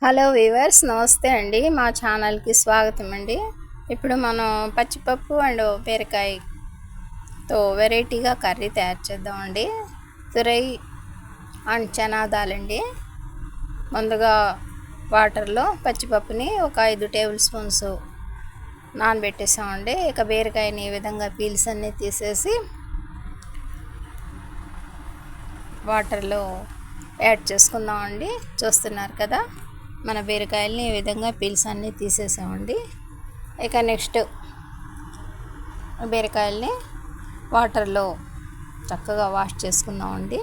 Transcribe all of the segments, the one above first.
Hello weavers, నమస్తే అండి. మా ఛానల్కి స్వాగతం అండి. ఇప్పుడు మనం పచ్చిపప్పు అండ్ బీరకాయతో వెరైటీగా కర్రీ తయారు చేద్దామండి. తురై అండ్ చనా దాల్ అండి. ముందుగా వాటర్లో పచ్చిపప్పుని ఒక 5 టేబుల్ స్పూన్స్ నానబెట్టేసామండి. ఇక బీరకాయని ఈ విధంగా పీల్స్ అన్నీ తీసేసి వాటర్లో యాడ్ చేసుకుందామండి. చూస్తున్నారు కదా, మన బీరకాయలని ఈ విధంగా పీల్స్ అన్నీ తీసేసామండి. ఇక నెక్స్ట్ బీరకాయలని వాటర్లో చక్కగా వాష్ చేసుకుందామండి.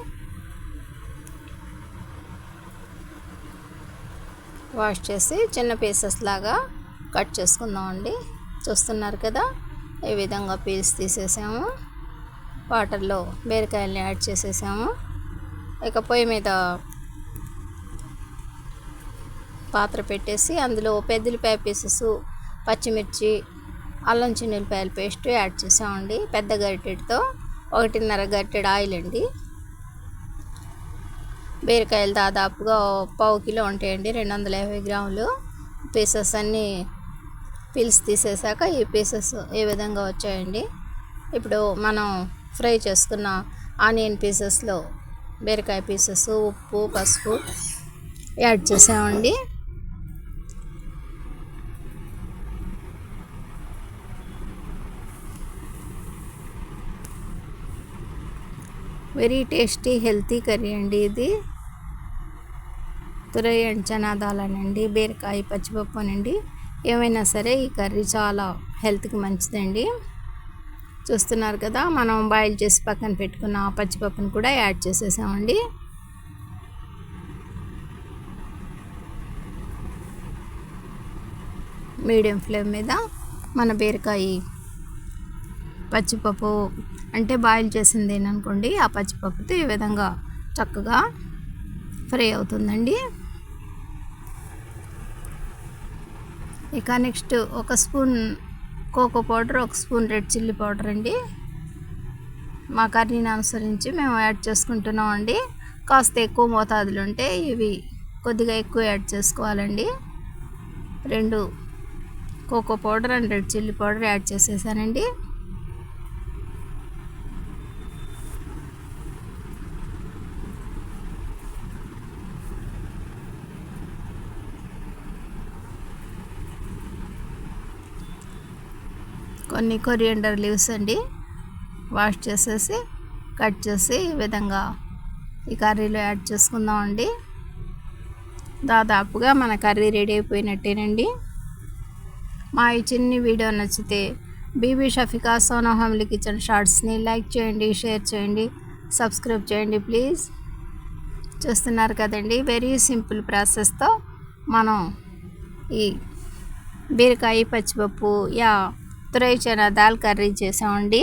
వాష్ చేసి చిన్న పీసెస్ లాగా కట్ చేసుకుందామండి. చూస్తున్నారు కదా, ఈ విధంగా పీల్స్ తీసేసాము. వాటర్లో బీరకాయలని యాడ్ చేసేసాము. ఇక పొయ్యి మీద పాత్ర పెట్టేసి అందులో పెద్దలిపాయ పీసెస్, పచ్చిమిర్చి, అల్లం చిన్నులపాయల పేస్ట్ యాడ్ చేసామండి. పెద్ద గరిటెతో 1.5 గరిటెడు ఆయిల్ అండి. బీరకాయలు దాదాపుగా 1/2 కిలో ఉంటాయండి, 250 గ్రాములు. పీసెస్ అన్నీ పీల్స్ తీసేసాక ఈ పీసెస్ ఈ విధంగా వచ్చాయండి. ఇప్పుడు మనం ఫ్రై చేసుకున్న ఆనియన్ పీసెస్లో బీరకాయ పీసెస్, ఉప్పు, పసుపు యాడ్ చేసామండి. వెరీ టేస్టీ హెల్తీ కర్రీ అండి ఇది. తురై అండ్ చనా దాల్ అనండి, బీరకాయ, పచ్చిపప్పు అనండి, ఏమైనా సరే ఈ కర్రీ చాలా హెల్త్కి మంచిదండి. చూస్తున్నారు కదా, మనం బాయిల్ చేసి పక్కన పెట్టుకున్న పచ్చిపప్పును కూడా యాడ్ చేసేసామండి. మీడియం ఫ్లేమ్ మీద మన బీరకాయ, పచ్చిపప్పు అంటే బాయిల్ చేసిందేననుకోండి, ఆ పచ్చిపప్పుతో ఈ విధంగా చక్కగా ఫ్రై అవుతుందండి. ఇక నెక్స్ట్ ఒక స్పూన్ కోకో పౌడర్, ఒక స్పూన్ రెడ్ చిల్లీ పౌడర్ అండి. మా కర్రీని అనుసరించి మేము యాడ్ చేసుకుంటున్నాం అండి. కాస్త ఎక్కువ మోతాదులు ఉంటే ఇవి కొద్దిగా ఎక్కువ యాడ్ చేసుకోవాలండి. 2 cocoa powder and red chilli powder add చేసేసానండి. కొన్ని కొరియండర్ లీవ్స్ అండి, వాష్ చేసేసి కట్ చేసి ఈ విధంగా ఈ కర్రీలో యాడ్ చేసుకుందామండి. దాదాపుగా మన కర్రీ రెడీ అయిపోయినట్టేనండి. మా ఈ చిన్ని వీడియో నచ్చితే బీబీ షఫికా సోనా ఫ్యామిలీ కిచెన్ షార్ట్స్ని లైక్ చేయండి, షేర్ చేయండి, సబ్స్క్రైబ్ చేయండి ప్లీజ్. చూస్తున్నారు కదండి, వెరీ సింపుల్ ప్రాసెస్తో మనం ఈ బీరకాయ, పచ్చిపప్పు తురై చనా దాల్ కర్రీ చేసామండి.